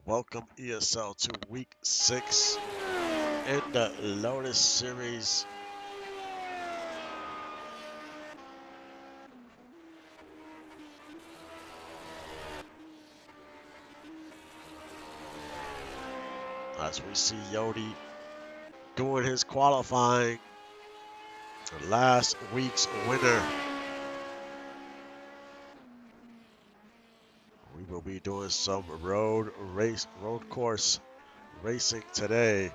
Welcome ESL to week 6 in the Lotus series. As we see Yodi doing his qualifying, last week's winner. We will be doing some road course racing today.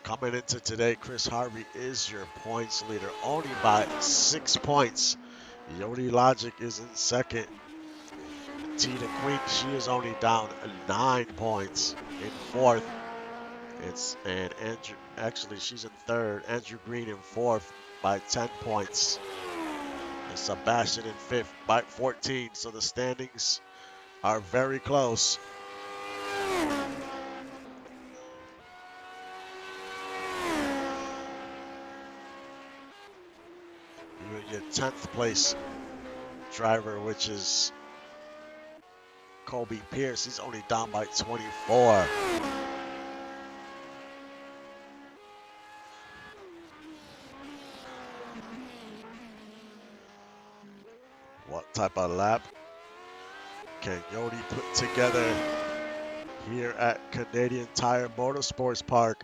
Coming into today, Chris Harvey is your points leader, only by 6 points. Yodi Logic is in second. T the Queen, she is only down 9 points in fourth. And Andrew, actually she's in third. Andrew Green in fourth by 10 points. And Sebastian in fifth by 14. So the standings are very close. Even your 10th place driver, which is Kobe Pierce, he's only down by 24. What type of lap can Yodi put together here at Canadian Tire Motorsports Park?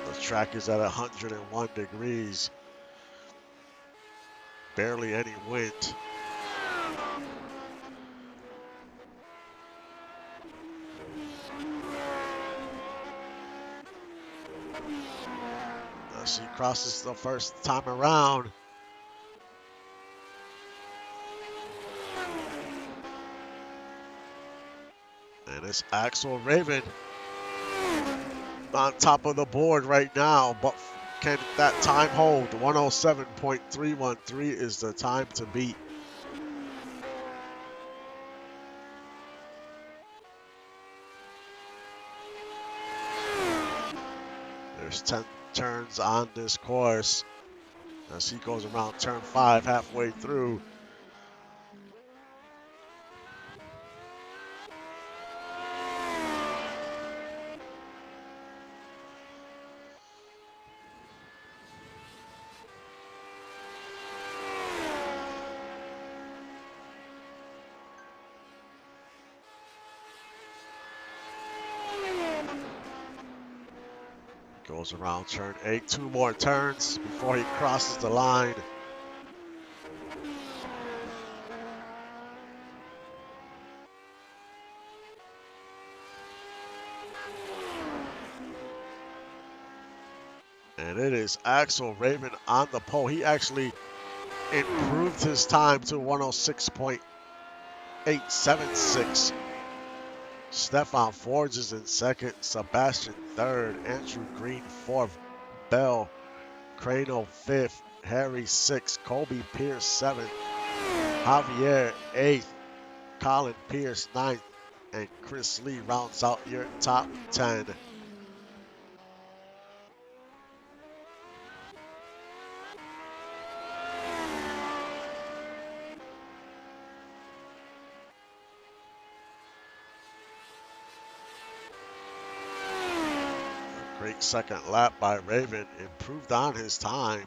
The track is at 101 degrees. Barely any wind. She crosses the first time around. And it's Axel Raven on top of the board right now, but can that time hold? 107.313 is the time to beat. There's 10 turns on this course as he goes around turn 5 halfway through. Goes around turn 8, 2 more turns before he crosses the line. And it is Axel Raven on the pole. He actually improved his time to 106.876. Stefan Forge is in second, Sebastian third, Andrew Green fourth, Bell Crano fifth, Harry sixth, Kobe Pierce seventh, Javier eighth, Colin Pierce ninth, and Chris Lee rounds out your top 10. Great second lap by Raven, improved on his time.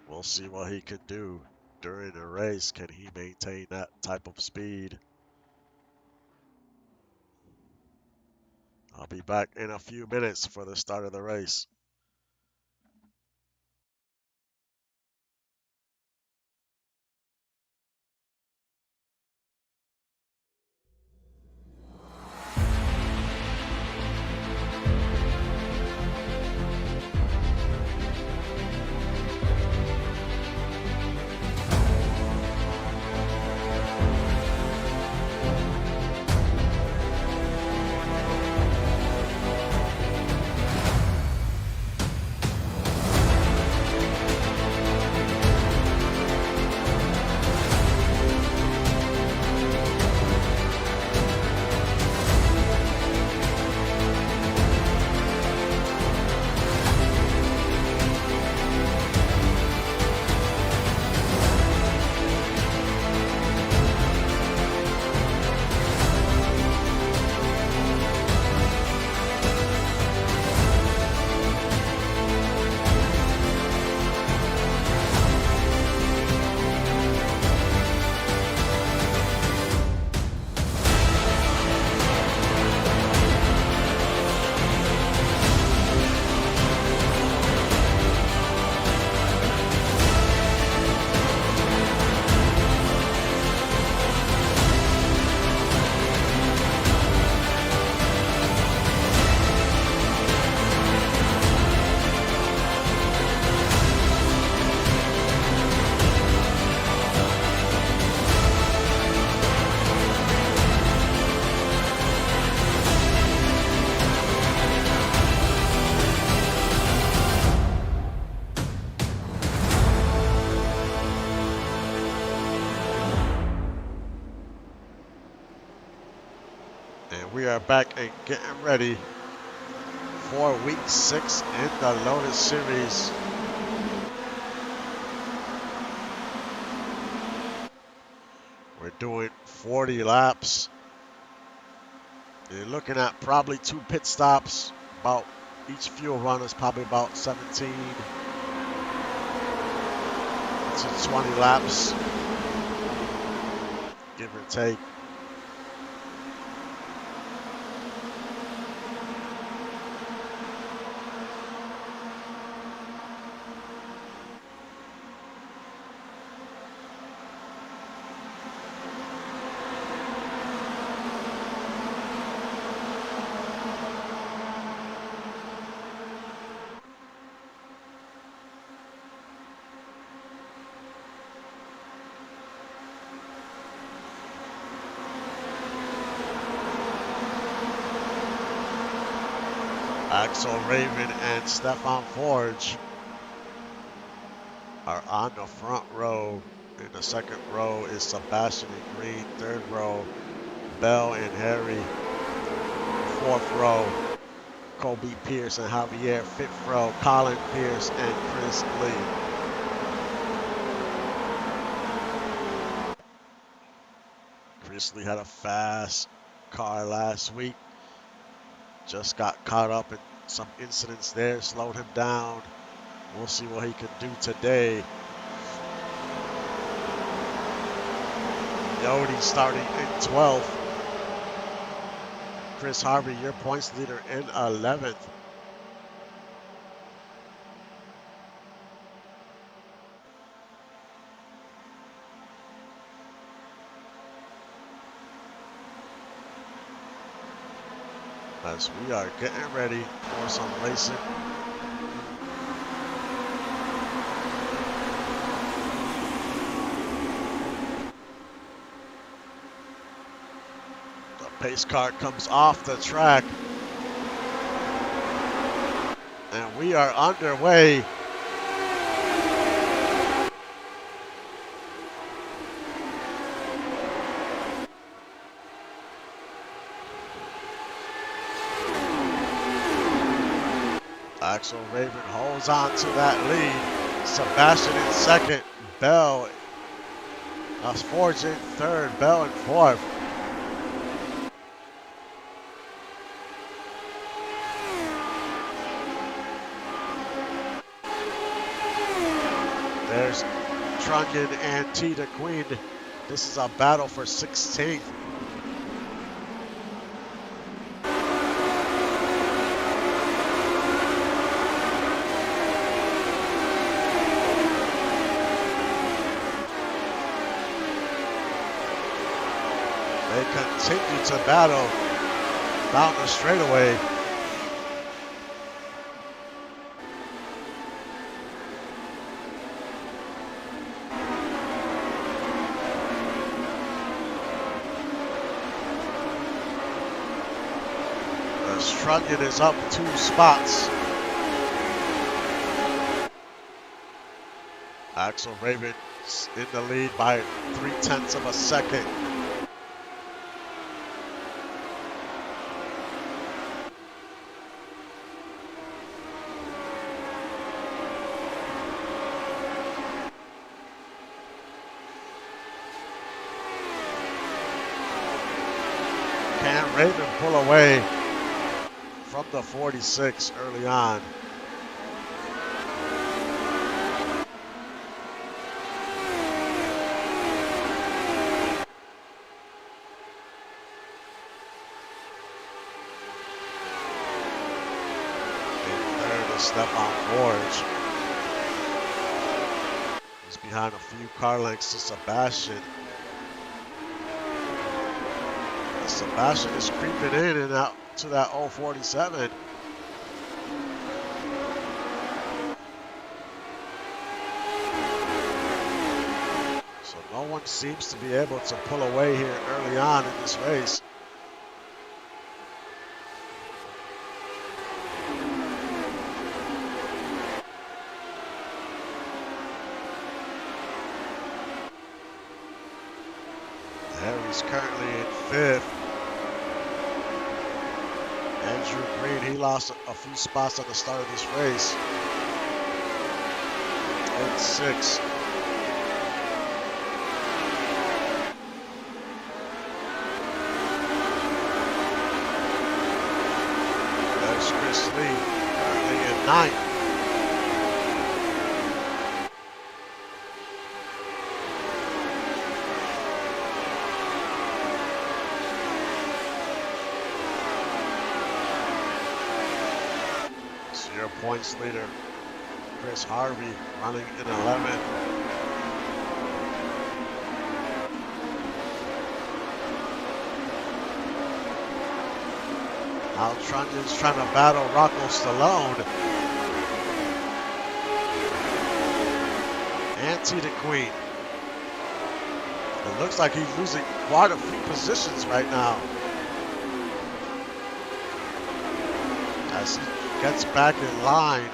We'll see what he can do during the race. Can he maintain that type of speed? I'll be back in a few minutes for the start of the race. are back and getting ready for week 6 in the Lotus Series. We're doing 40 laps. You're looking at probably 2 pit stops. About each fuel run is probably about 17 to 20 laps, give or take. Axel Raven and Stefan Forge are on the front row. In the second row is Sebastian and Green. Third row, Bell and Harry. Fourth row, Kobe Pierce and Javier. Fifth row, Colin Pierce and Chris Lee. Chris Lee had a fast car last week. Just got caught up in some incidents there, slowed him down. We'll see what he can do today. Yodi starting in 12th. Chris Harvey, your points leader, in 11th. As we are getting ready for some racing. The pace car comes off the track. And we are underway. Axel Raven holds on to that lead. Sebastian in second. Bell. Forge in third. Bell in fourth. There's Trunyan and Tita Queen. This is a battle for 16th. They continue to battle down the straightaway. Trunyan is up 2 spots. Axel Raven in the lead by 0.3 of a second. Can Raven pull away from the 46 early on? In third is Stefan Forge. He's behind a few car lengths to Sebastian. Sebastian is creeping in and out to that 047. So no one seems to be able to pull away here early on in this race. Harry's currently in 5th. Andrew Green, he lost a few spots at the start of this race. In 6. There's Chris Lee, currently in 9th. So your points leader, Chris Harvey, running in 11th. Al Trunyan's trying to battle Rocco Stallone. And T the Queen. It looks like he's losing quite a few positions right now. As he gets back in line.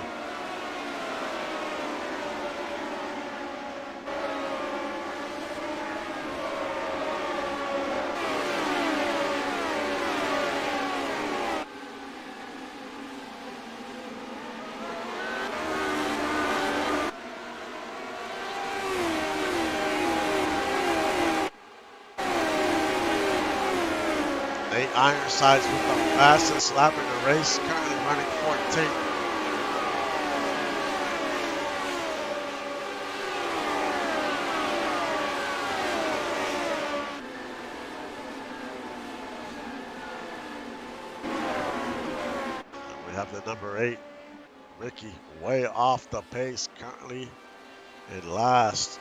Nate Ironsides with the fastest lap in the race, currently running 14th. We have the number 8, Ricky, way off the pace, currently in last.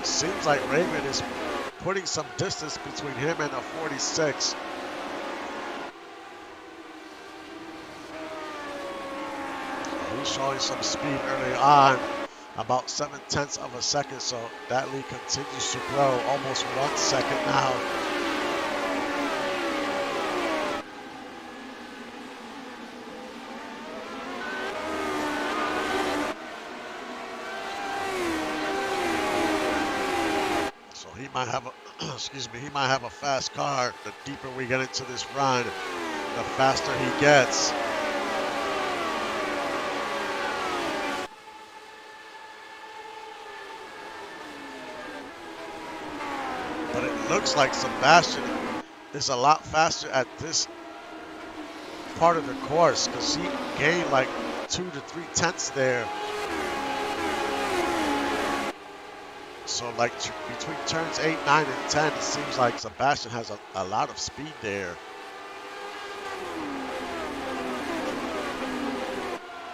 Seems like Raymond is putting some distance between him and the 46. He's showing some speed early on, about 7/10 of a second, so that lead continues to grow, almost 1 second now. He might have a, excuse me, he might have a fast car. The deeper we get into this run, the faster he gets. But it looks like Sebastian is a lot faster at this part of the course because he gained like 2 to 3 tenths there. So like between turns 8, 9, and 10, it seems like Sebastian has a lot of speed there.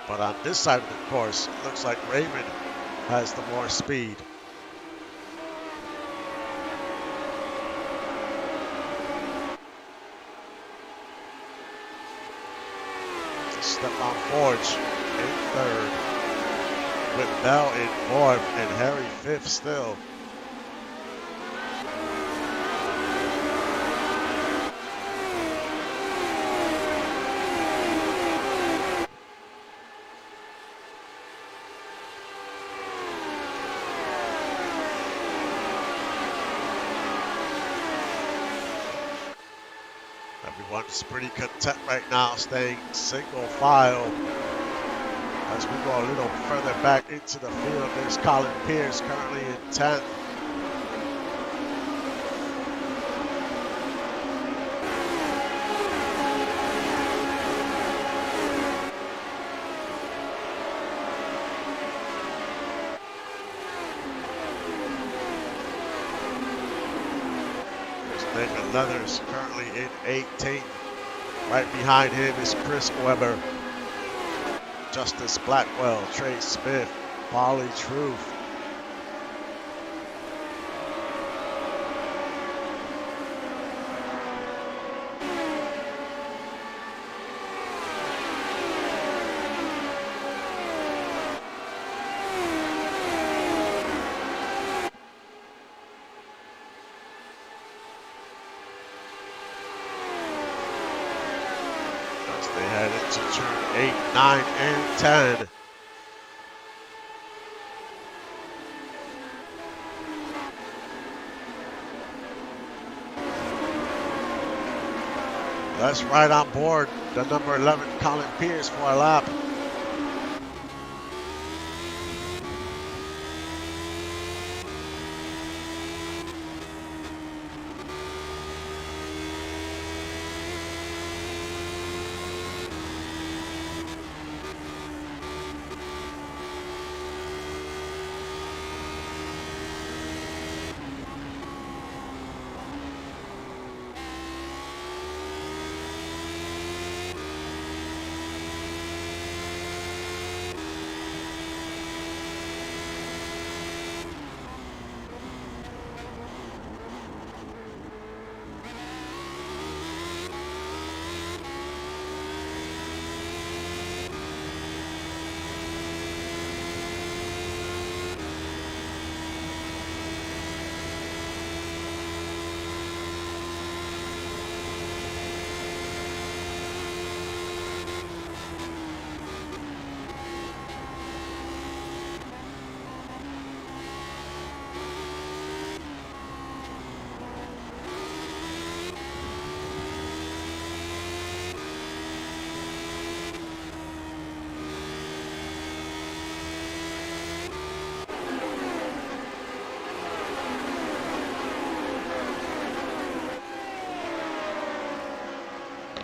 But on this side of the course, it looks like Raymond has the more speed. Stephon Forge in 3rd. With Bell in 4th and Harry 5th still. Everyone's pretty content right now, staying single file. As we go a little further back into the field, there's Colin Pierce currently in 10th. There's Nathan Leathers currently in 18th. Right behind him is Chris Webber, Justice Blackwell, Trey Smith, Polly Truth. As they head into turn 8, 9, and 10. Let's ride on board the number 11 Colin Pierce for a lap.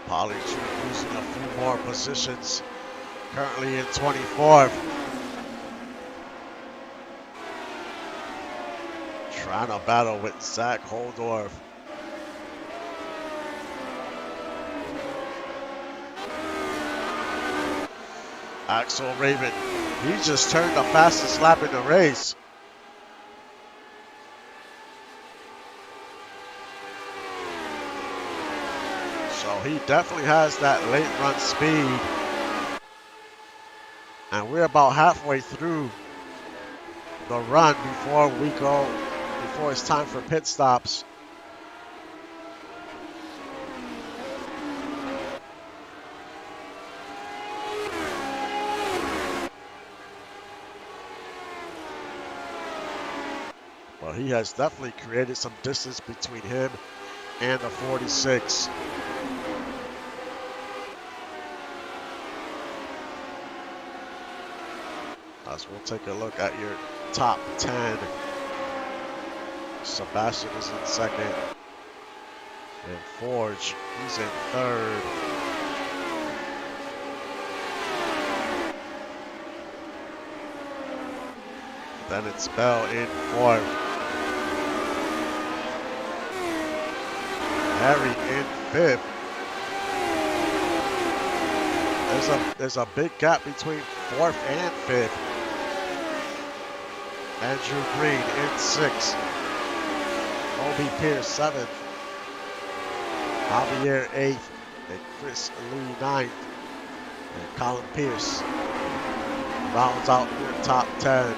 Polytruth losing a few more positions, currently in 24th. Trying to battle with Zach Holdorf. Axel Raven, he just turned the fastest lap in the race. So he definitely has that late run speed. And we're about halfway through the run before it's time for pit stops. But he has definitely created some distance between him and the 46. As we'll take a look at your top 10. Sebastian is in second. And Forge, he's in third. Then it's Bell in fourth. Harry in fifth. There's a big gap between fourth and fifth. Andrew Green in sixth. Obi Pierce seventh. Javier eighth. And Chris Louis ninth. And Colin Pierce rounds out your top 10.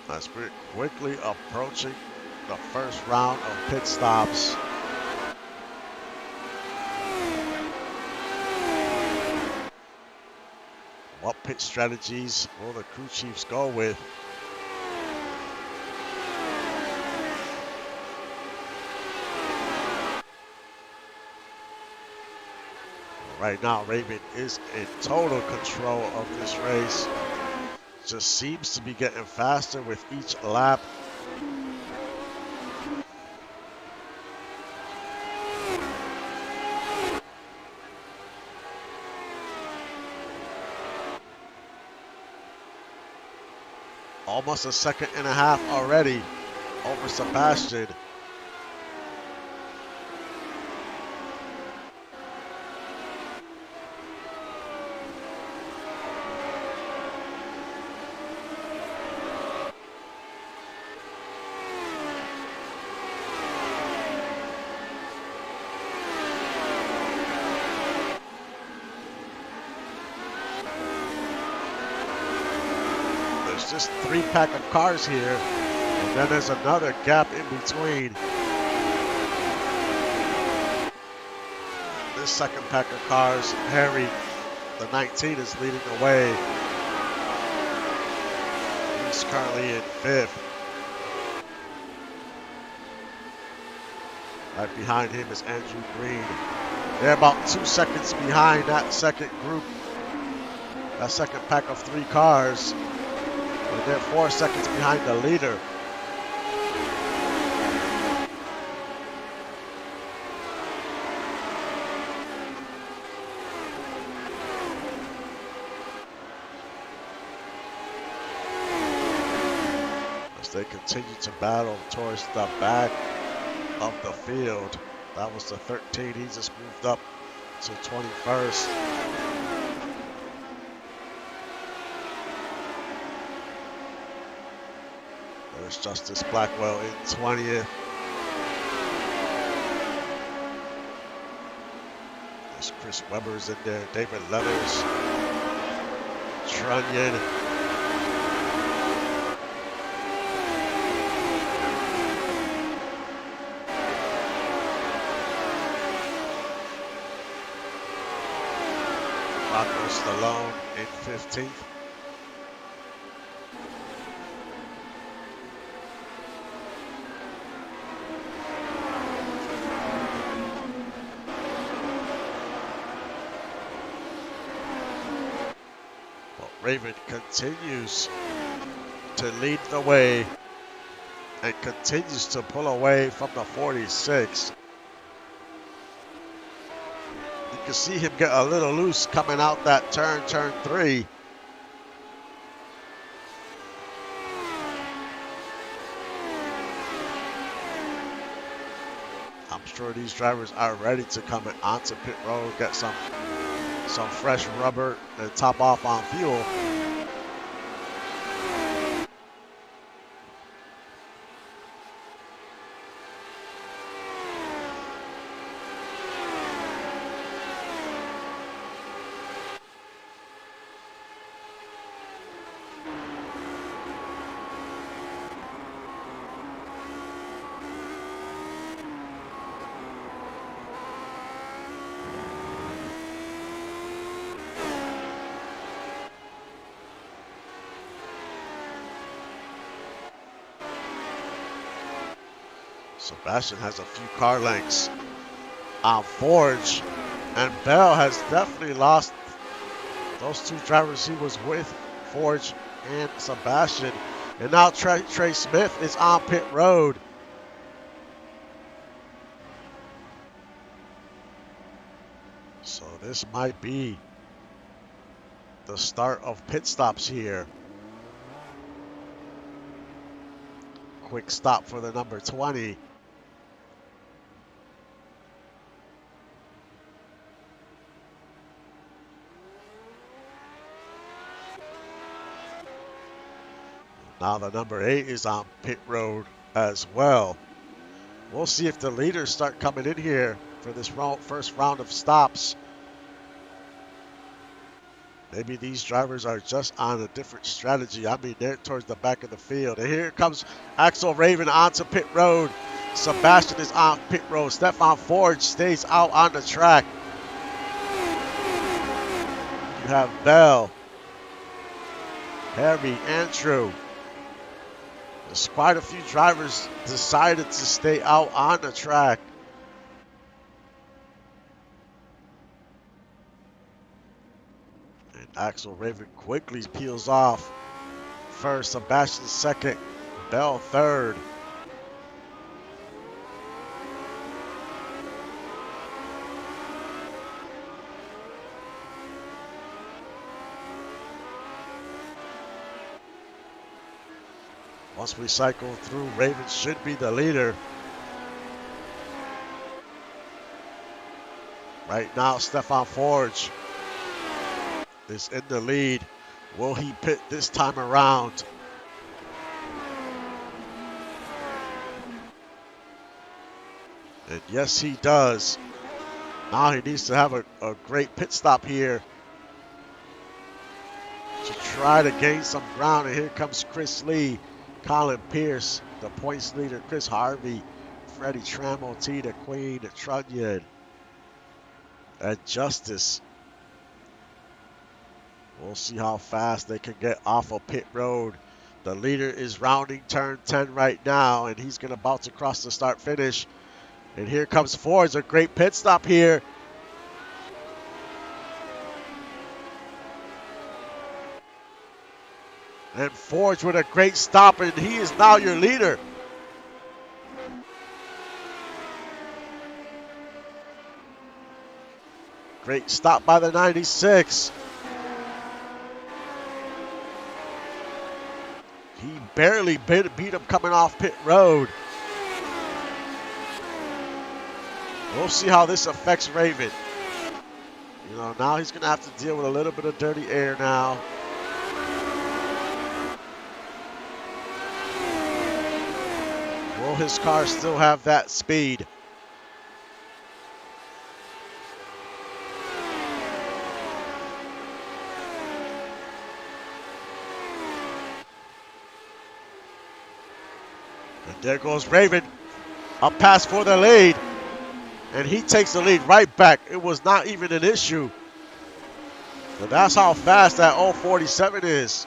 As we're quickly approaching the first round of pit stops. What pit strategies will the crew chiefs go with? Right now, Raven is in total control of this race. Just seems to be getting faster with each lap. Almost a second and a half already over Sebastian. just 3 pack of cars here. And then there's another gap in between. This second pack of cars, Harry, the 19, is leading the way. He's currently in 5th. Right behind him is Andrew Green. They're about 2 seconds behind that second group, that second pack of 3 cars. And they're 4 seconds behind the leader. As they continue to battle towards the back of the field. That was the 13. He just moved up to 21st. There's Justice Blackwell in 20th. There's Chris Webber's in there. David Leathers. Trunnion. Rocco Stallone in 15th. Well, Raven continues to lead the way and continues to pull away from the 46. You can see him get a little loose coming out that turn 3. I'm sure these drivers are ready to come onto pit road, get some fresh rubber and top off on fuel. Sebastian has a few car lengths on Forge, and Bell has definitely lost those 2 drivers he was with, Forge and Sebastian. And now Trey Smith is on pit road. So this might be the start of pit stops here. Quick stop for the number 20. Now the number 8 is on pit road as well. We'll see if the leaders start coming in here for this first round of stops. Maybe these drivers are just on a different strategy. I mean, they're towards the back of the field. And here comes Axel Raven onto pit road. Sebastian is on pit road. Stefan Forge stays out on the track. You have Bell, Harry, Andrew. There's quite a few drivers decided to stay out on the track. And Axel Raven quickly peels off. First, Sebastian second, Bell third. Once we cycle through, Raven should be the leader. Right now, Stefan Forge is in the lead. Will he pit this time around? And yes, he does. Now he needs to have a great pit stop here to try to gain some ground. And here comes Chris Lee, Colin Pierce, the points leader, Chris Harvey, Freddie Trammell, T the Queen, Trunyan, and Justice. We'll see how fast they can get off of pit road. The leader is rounding turn 10 right now, and he's going to bounce across the start finish. And here comes Ford's a great pit stop here. And Forge with a great stop, and he is now your leader. Great stop by the 96. He barely beat him coming off pit road. We'll see how this affects Raven. You know, now he's going to have to deal with a little bit of dirty air now. Will his car still have that speed? And there goes Raven. Up pass for the lead. And he takes the lead right back. It was not even an issue. But that's how fast that 047 is.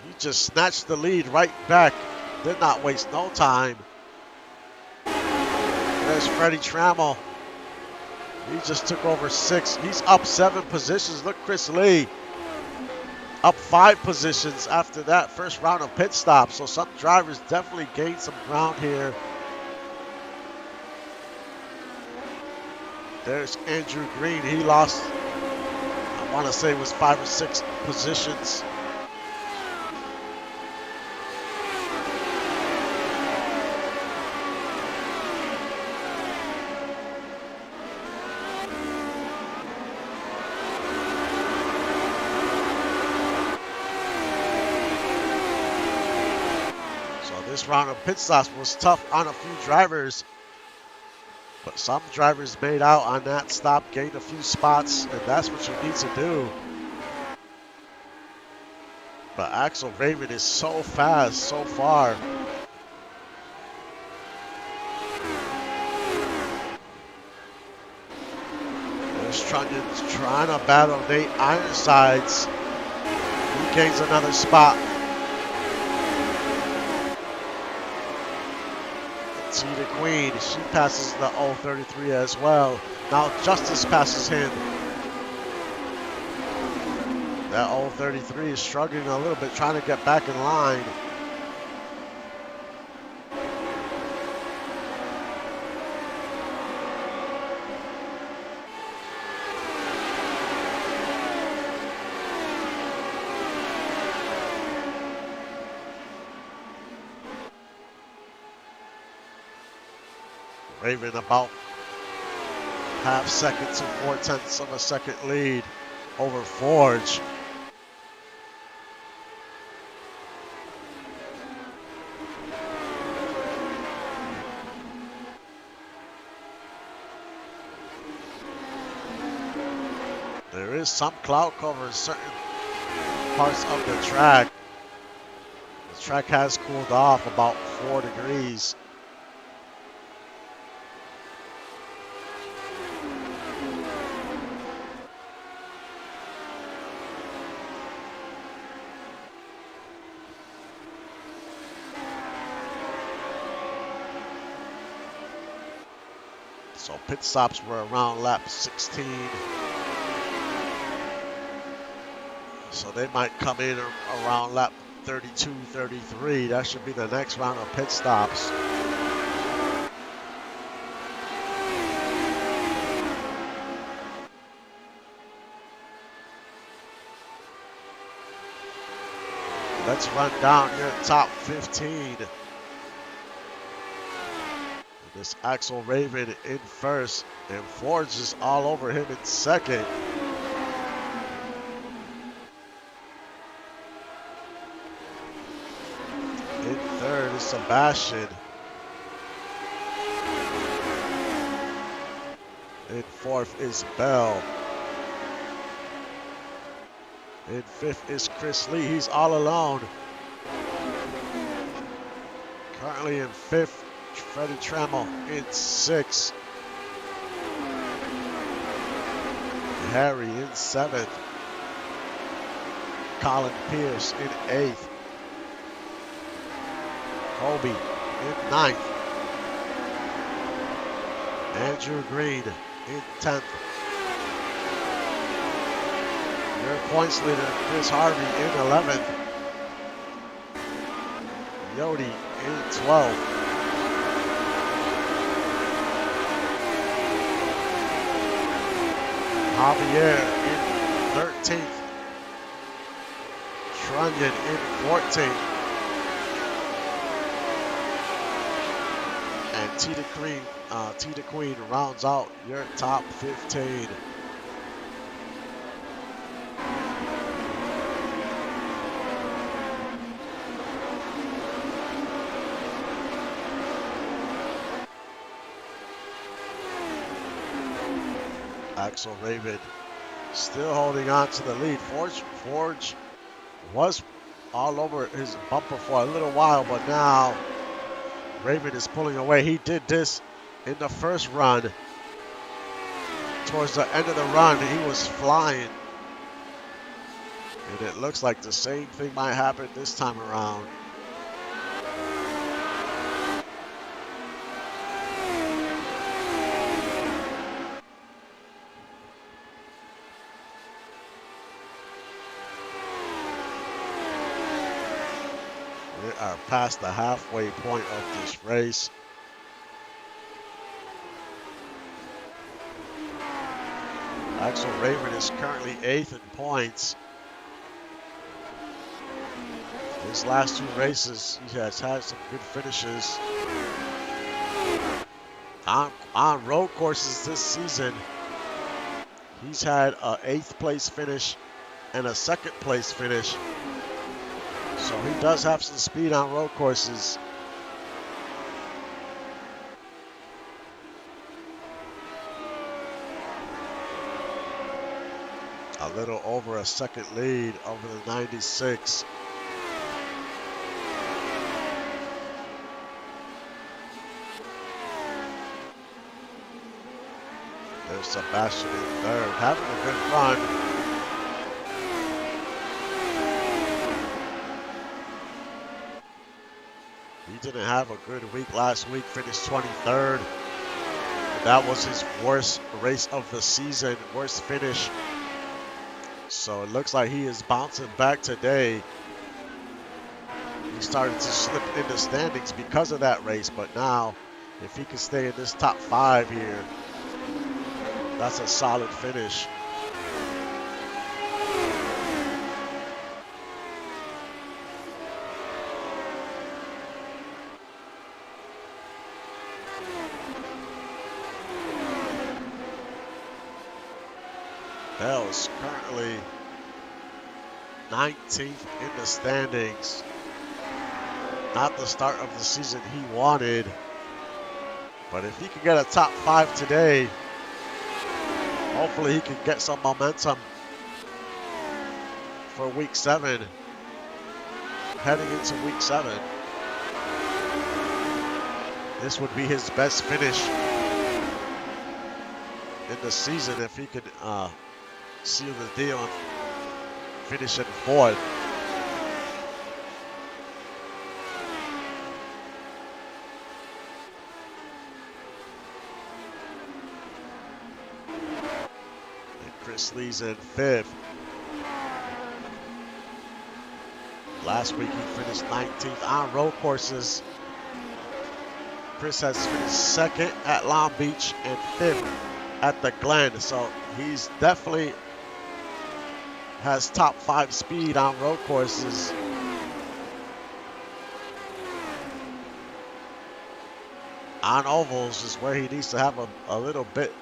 He just snatched the lead right back. Did not waste no time. There's Freddie Trammell. He just took over 6. He's up 7 positions. Look, Chris Lee. Up 5 positions after that first round of pit stops. So some drivers definitely gained some ground here. There's Andrew Green. He lost, I want to say it was 5 or 6 positions. This round of pit stops was tough on a few drivers, but some drivers made out on that stop, gained a few spots, and that's what you need to do. But Axel Raven is so fast so far. There's Trunyan trying to battle Nate Ironsides. He gains another spot. T the Queen, she passes the 033 as well. Now Justice passes him. That 033 is struggling a little bit, trying to get back in line. Raven about half second to 4/10 of a second lead over Forge. There is some cloud cover in certain parts of the track. The track has cooled off about 4 degrees. So pit stops were around lap 16. So they might come in around lap 32, 33. That should be the next round of pit stops. Let's run down here top 15. This Axel Raven in first, and Forge is all over him in second. In third is Sebastian. In fourth is Bell. In 5th is Chris Lee. He's all alone. Currently in 5th, Freddie Trammell in 6th. Harry in 7th. Colin Pierce in 8th. Colby in 9th. Andrew Green in 10th. Your points leader, Chris Harvey, in 11th. Yodi in 12th. Javier in 13th. Trunnion in 14th. And Tita Queen rounds out your top 15. Axel Raven still holding on to the lead. Forge was all over his bumper for a little while, but now Raven is pulling away. He did this in the first run. Towards the end of the run, he was flying. And it looks like the same thing might happen this time around. We are past the halfway point of this race. Axel Raven is currently 8th in points. His last 2 races, he has had some good finishes. On road courses this season, he's had an 8th place finish and a 2nd place finish. So he does have some speed on road courses. A little over a 2nd lead over the 96. There's Sebastian in 3rd, having a good run. He didn't have a good week last week, finished 23rd. That was his worst race of the season, worst finish. So it looks like he is bouncing back today. He started to slip in the standings because of that race, but now if he can stay in this top 5 here, that's a solid finish. Bell's currently 19th in the standings. Not the start of the season he wanted, but if he can get a top 5 today, hopefully he can get some momentum for week 7, heading into week 7. This would be his best finish in the season if he could seal the deal and finish in 4th. And Chris Lee's in 5th. Last week he finished 19th on road courses. Chris has finished 2nd at Long Beach and 5th at the Glen. So he's definitely has top 5 speed on road courses. On ovals is where he needs to have a little bit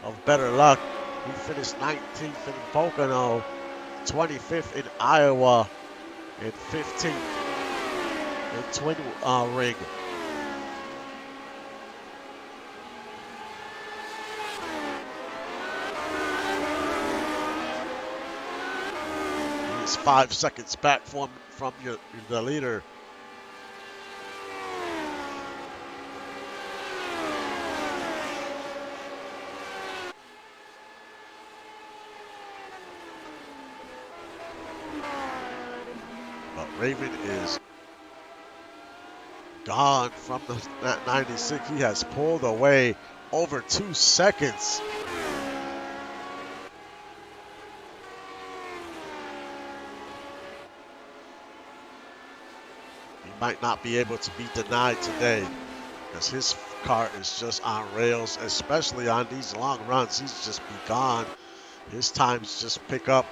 of better luck. He finished 19th in Pocono, 25th in Iowa, and 15th in Twin Ring. is 5 seconds back from the leader. But Raven is gone from that 96. He has pulled away over 2 seconds. He might not be able to be denied today because his car is just on rails, especially on these long runs. He's just be gone. His times just pick up.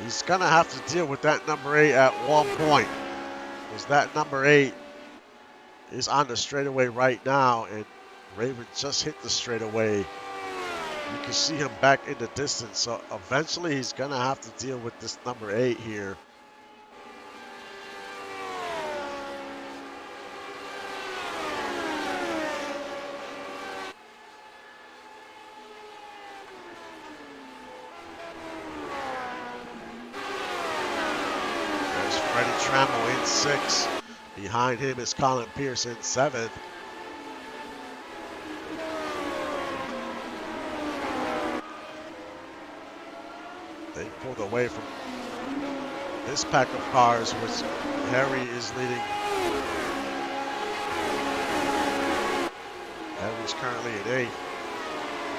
He's going to have to deal with that number 8 at one point, because that number 8 is on the straightaway right now, and Raven just hit the straightaway. You can see him back in the distance, so eventually he's going to have to deal with this number 8 here. There's Freddie Trammell in 6th. Behind him is Colin Pierce in 7th. They pulled away from this pack of cars, which Harry is leading. Harry's currently in 8th.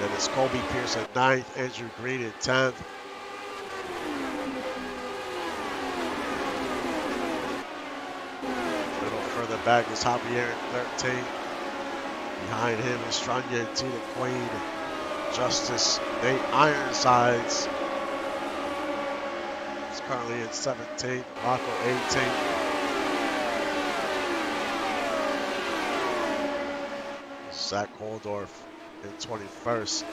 Then it's Colby Pierce at 9th, Andrew Green in 10th. A little further back is Javier in 13th. Behind him is Stranya and Tina Queen, Justice, Nate Ironsides. Currently in 17th, Rocco 18th. Zach Holdorf in 21st.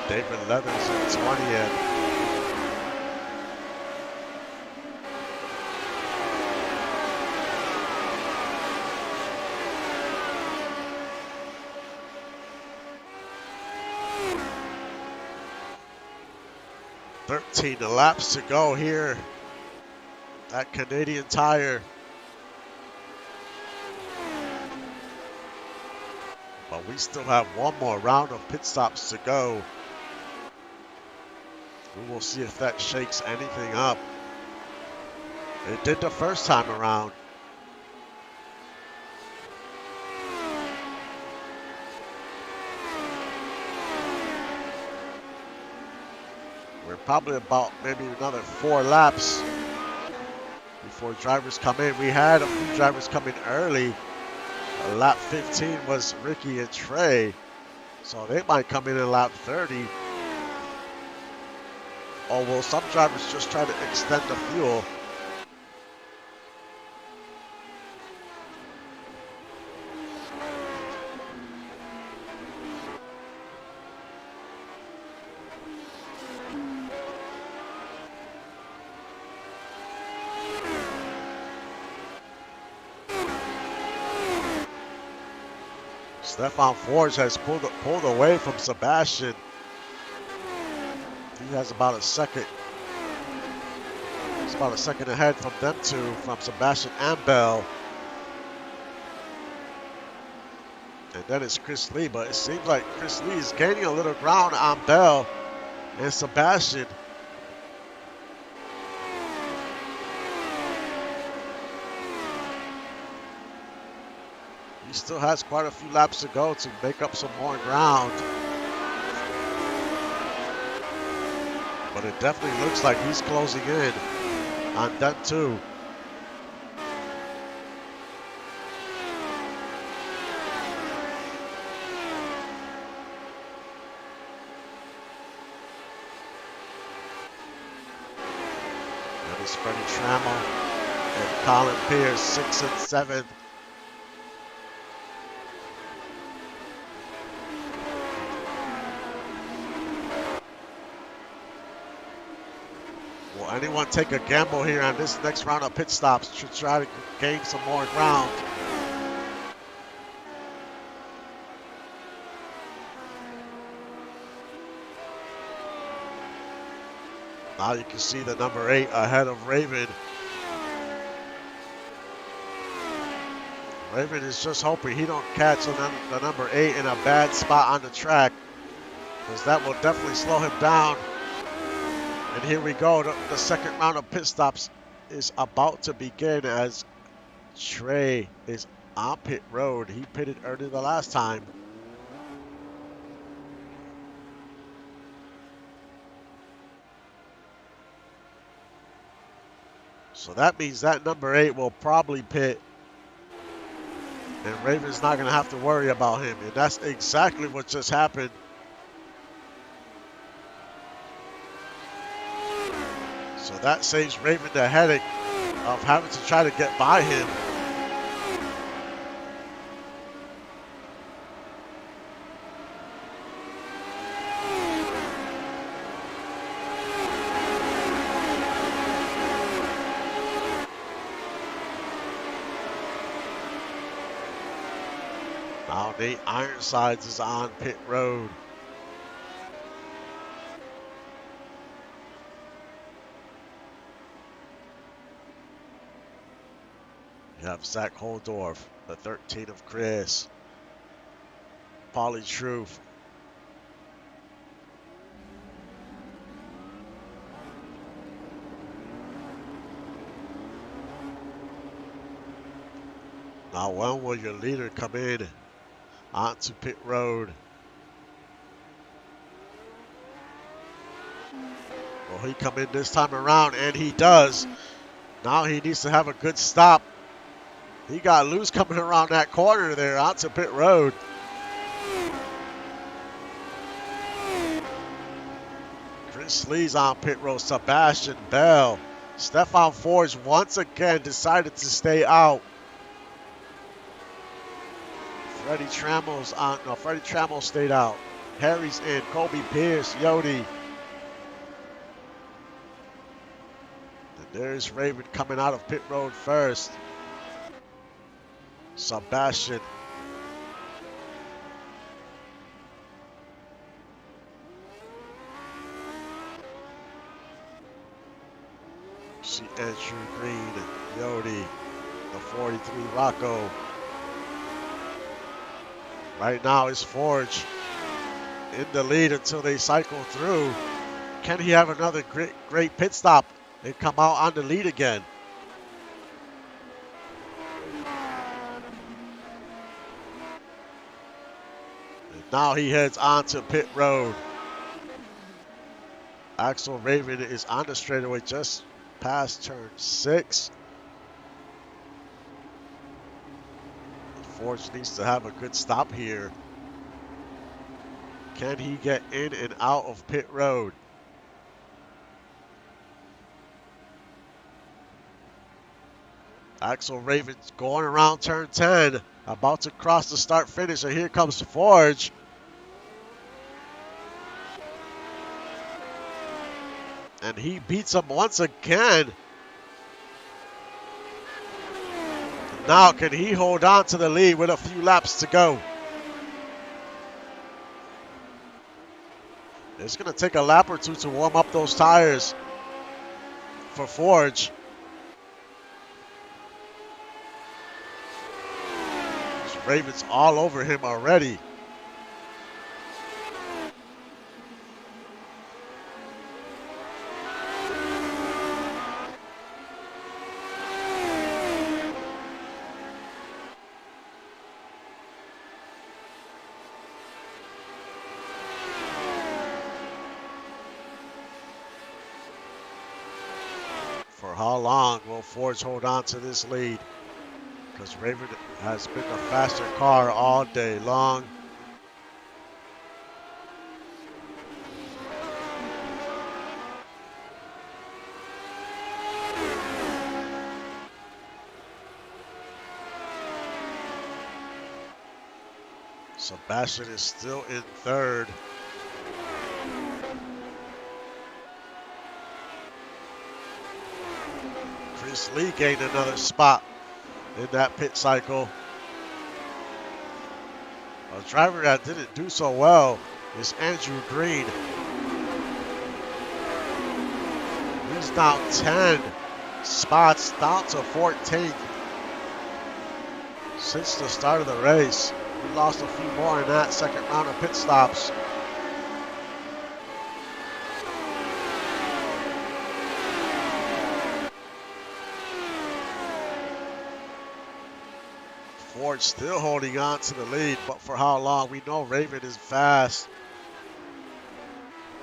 David Leathers in 20th. The laps to go here at Canadian Tire. But we still have one more round of pit stops to go. We will see if that shakes anything up. It did the first time around. We're probably about maybe another 4 laps before drivers come in. We had a few drivers come in early. Lap 15 was Ricky and Trey, so they might come in lap 30. Or will some drivers just try to extend the fuel? Stefan Forge has pulled away from Sebastian. He has about a second. He's about a second ahead from them two, from Sebastian and Bell. And then it's Chris Lee, but it seems like Chris Lee is gaining a little ground on Bell and Sebastian. He still has quite a few laps to go to make up some more ground. But it definitely looks like he's closing in on them too. That is Freddie Trammell and Colin Pierce, 6th and 7th. We'll Will anyone take a gamble here on this next round of pit stops to try to gain some more ground? Now you can see the number 8 ahead of Raven. Raven is just hoping he don't catch the number 8 in a bad spot on the track, because that will definitely slow him down. And here we go. The second round of pit stops is about to begin as Trey is on pit road. He pitted earlier the last time. So that means that number 8 will probably pit. And Raven's not going to have to worry about him. And that's exactly what just happened. So that saves Raven the headache of having to try to get by him. Now Nate Ironsides is on pit road. You have Zach Holdorf, the 13 of Chris, Pauly Truth. Now when will your leader come in onto pit road? Will he come in this time around? And he does. Now he needs to have a good stop. He got loose coming around that corner there onto pit road. Chris Lee's on pit road. Sebastian Bell. Stefan Forge once again decided to stay out. Freddie Trammell's on. No, Freddie Trammell stayed out. Harry's in. Kobe Pierce. Yodi. And there's Raven coming out of pit road first. Sebastian. See Andrew Green, Yodi, the 43 Rocco. Right now it's Forge in the lead until they cycle through. Can he have another great pit stop and come out on the lead again? Now he heads on to pit road. Axel Raven is on the straightaway just past turn 6. Forge needs to have a good stop here. Can he get in and out of pit road? Axel Raven's going around turn 10, about to cross the start finish, and here comes Forge. And he beats him once again. Now can he hold on to the lead with a few laps to go? It's going to take a lap or two to warm up those tires for Forge. Raven's all over him already. For how long will Forge hold on to this lead? Because Raven has been the faster car all day long. Sebastian is still in third. Chris Lee gained another spot in that pit cycle. A driver that didn't do so well is Andrew Green. He's down 10 spots, down to 14th since the start of the race. We lost a few more in that second round of pit stops. Ford still holding on to the lead, but for how long? We know Raven is fast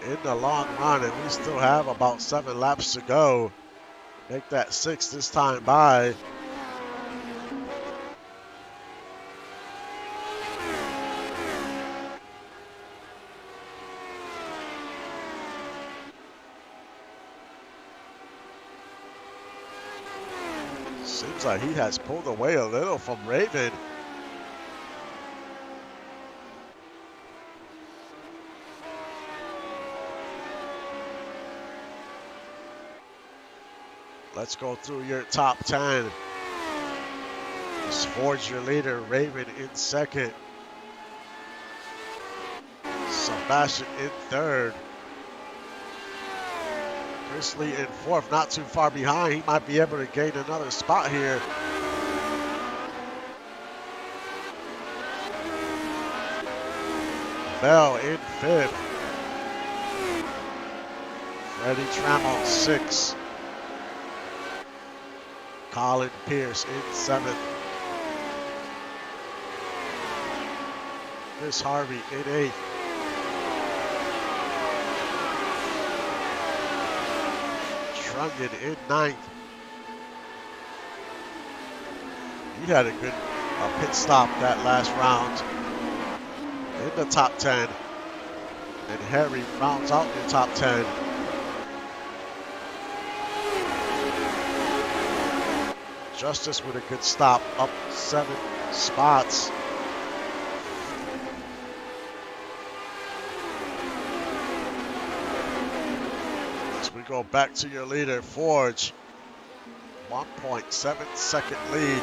in the long run, and we still have about 7 laps to go. Make that 6 this time by. Seems like he has pulled away a little from Raven. Let's go through your top 10. Ford's your leader, Raven in second. Sebastian in third. Chris Lee in fourth, not too far behind. He might be able to gain another spot here. Bell in fifth. Freddie Trammell sixth. Colin Pierce in seventh. Chris Harvey in eighth. Trungan in ninth. He had a good pit stop that last round in the top 10. And Harry rounds out the top 10. Justice with a good stop, up 7 spots. As we go back to your leader, Forge. 1.7 second lead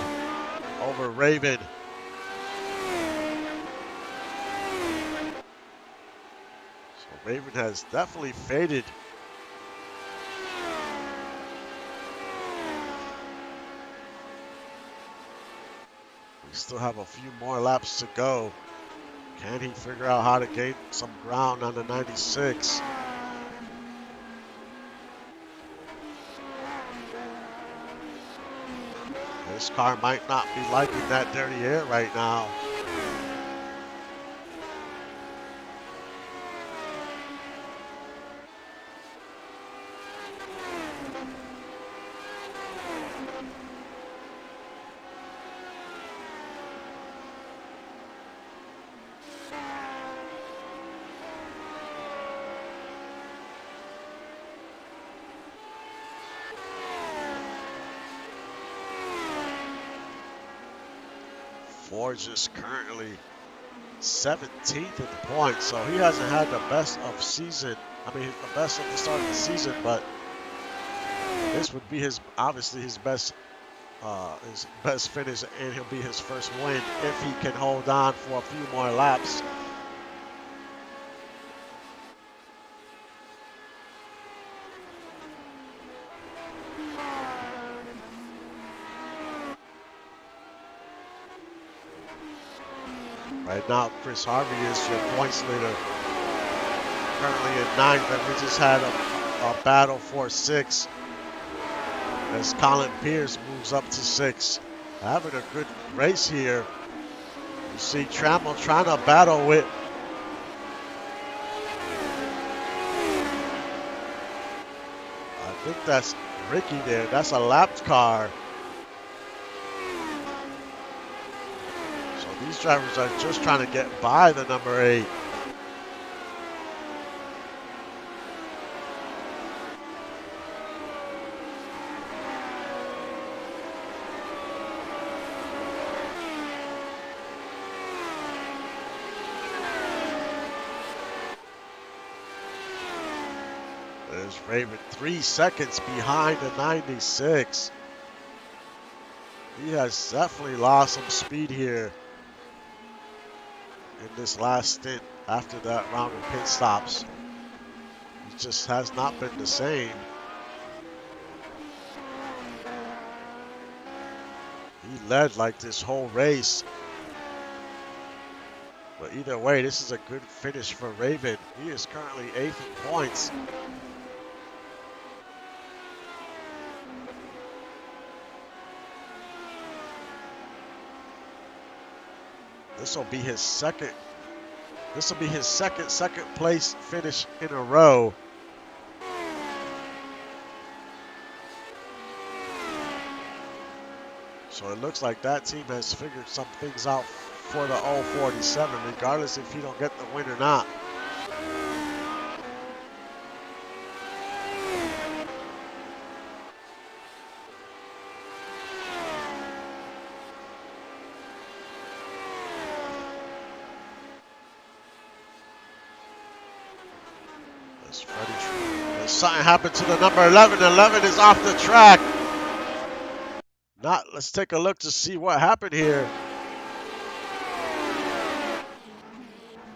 over Raven. So Raven has definitely faded. We still have a few more laps to go. Can he figure out how to gain some ground on the 96? This car might not be liking that dirty air right now. Forge is currently 17th in the points, so he hasn't had the best of season. I mean, the best of the start of the season, but this would be obviously his best finish, and he'll be his first win if he can hold on for a few more laps. Right now, Chris Harvey is your points leader. Currently in 9th, and we just had a battle for 6th as Colin Pierce moves up to 6th. Having a good race here. You see Trammell trying to battle with I think that's Ricky there. That's a lapped car. These drivers are just trying to get by the number 8. There's Raven 3 seconds behind the 96. He has definitely lost some speed here in this last stint after that round of pit stops. He just has not been the same. He led like this whole race. But either way, this is a good finish for Raven. He is currently 8th in points. This will be his second. This will be his second place finish in a row. So it looks like that team has figured some things out for the 047, regardless if he don't get the win or not. Something happened to the number 11. 11 is off the track. Let's take a look to see what happened here.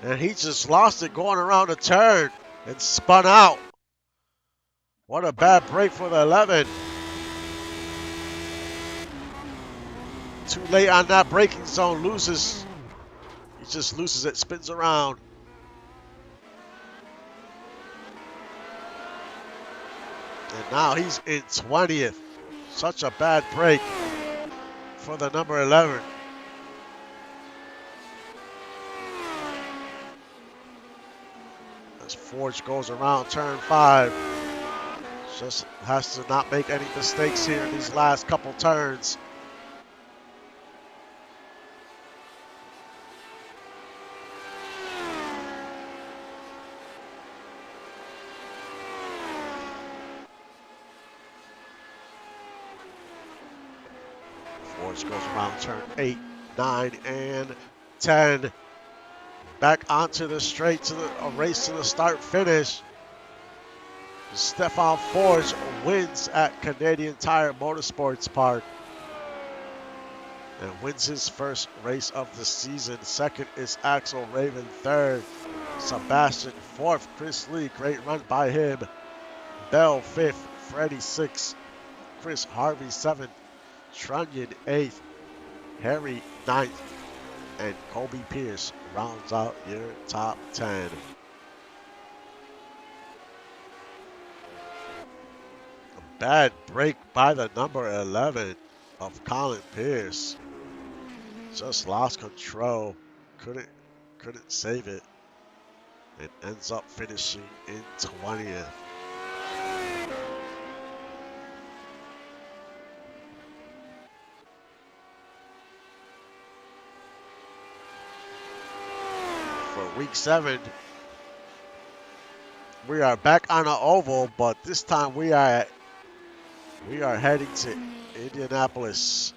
And he just lost it going around a turn and spun out. What a bad break for the 11. Too late on that braking zone, loses. He just loses it, spins around. And now he's in 20th. Such a bad break for the number 11. As Forge goes around turn 5. Just has to not make any mistakes here in these last couple turns. Forge goes around turn 8, 9, and 10. Back onto the straight to a race to the start finish. Stefan Forge wins at Canadian Tire Motorsports Park and wins his first race of the season. Second is Axel Raven. Third, Sebastian. Fourth, Chris Lee. Great run by him. Bell 5th. Freddie 6th. Chris Harvey 7th. Trunnion 8th. Harry 9th. And Kobe Pierce rounds out your top 10. A bad break by the number 11 of Colin Pierce. Just lost control. Couldn't save it. And ends up finishing in 20th. For week 7, we are back on an oval, but this time we are heading to Indianapolis.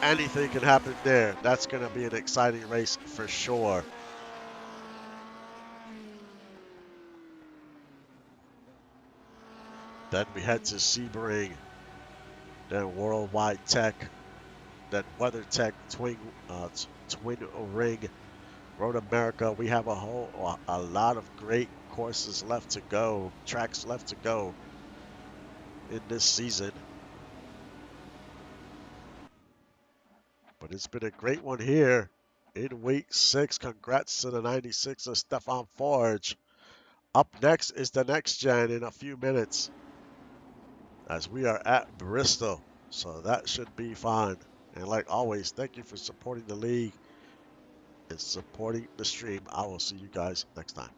Anything can happen there. That's going to be an exciting race for sure. Then we head to Sebring, then Worldwide Tech, then WeatherTech, Twin Ring, Road America. We have a lot of great courses left to go, tracks left to go in this season. But it's been a great one here in week 6. Congrats to the 96 of Stefan Forge. Up next is the next gen in a few minutes, as we are at Bristol. So that should be fun. And like always, thank you for supporting the league and supporting the stream. I will see you guys next time.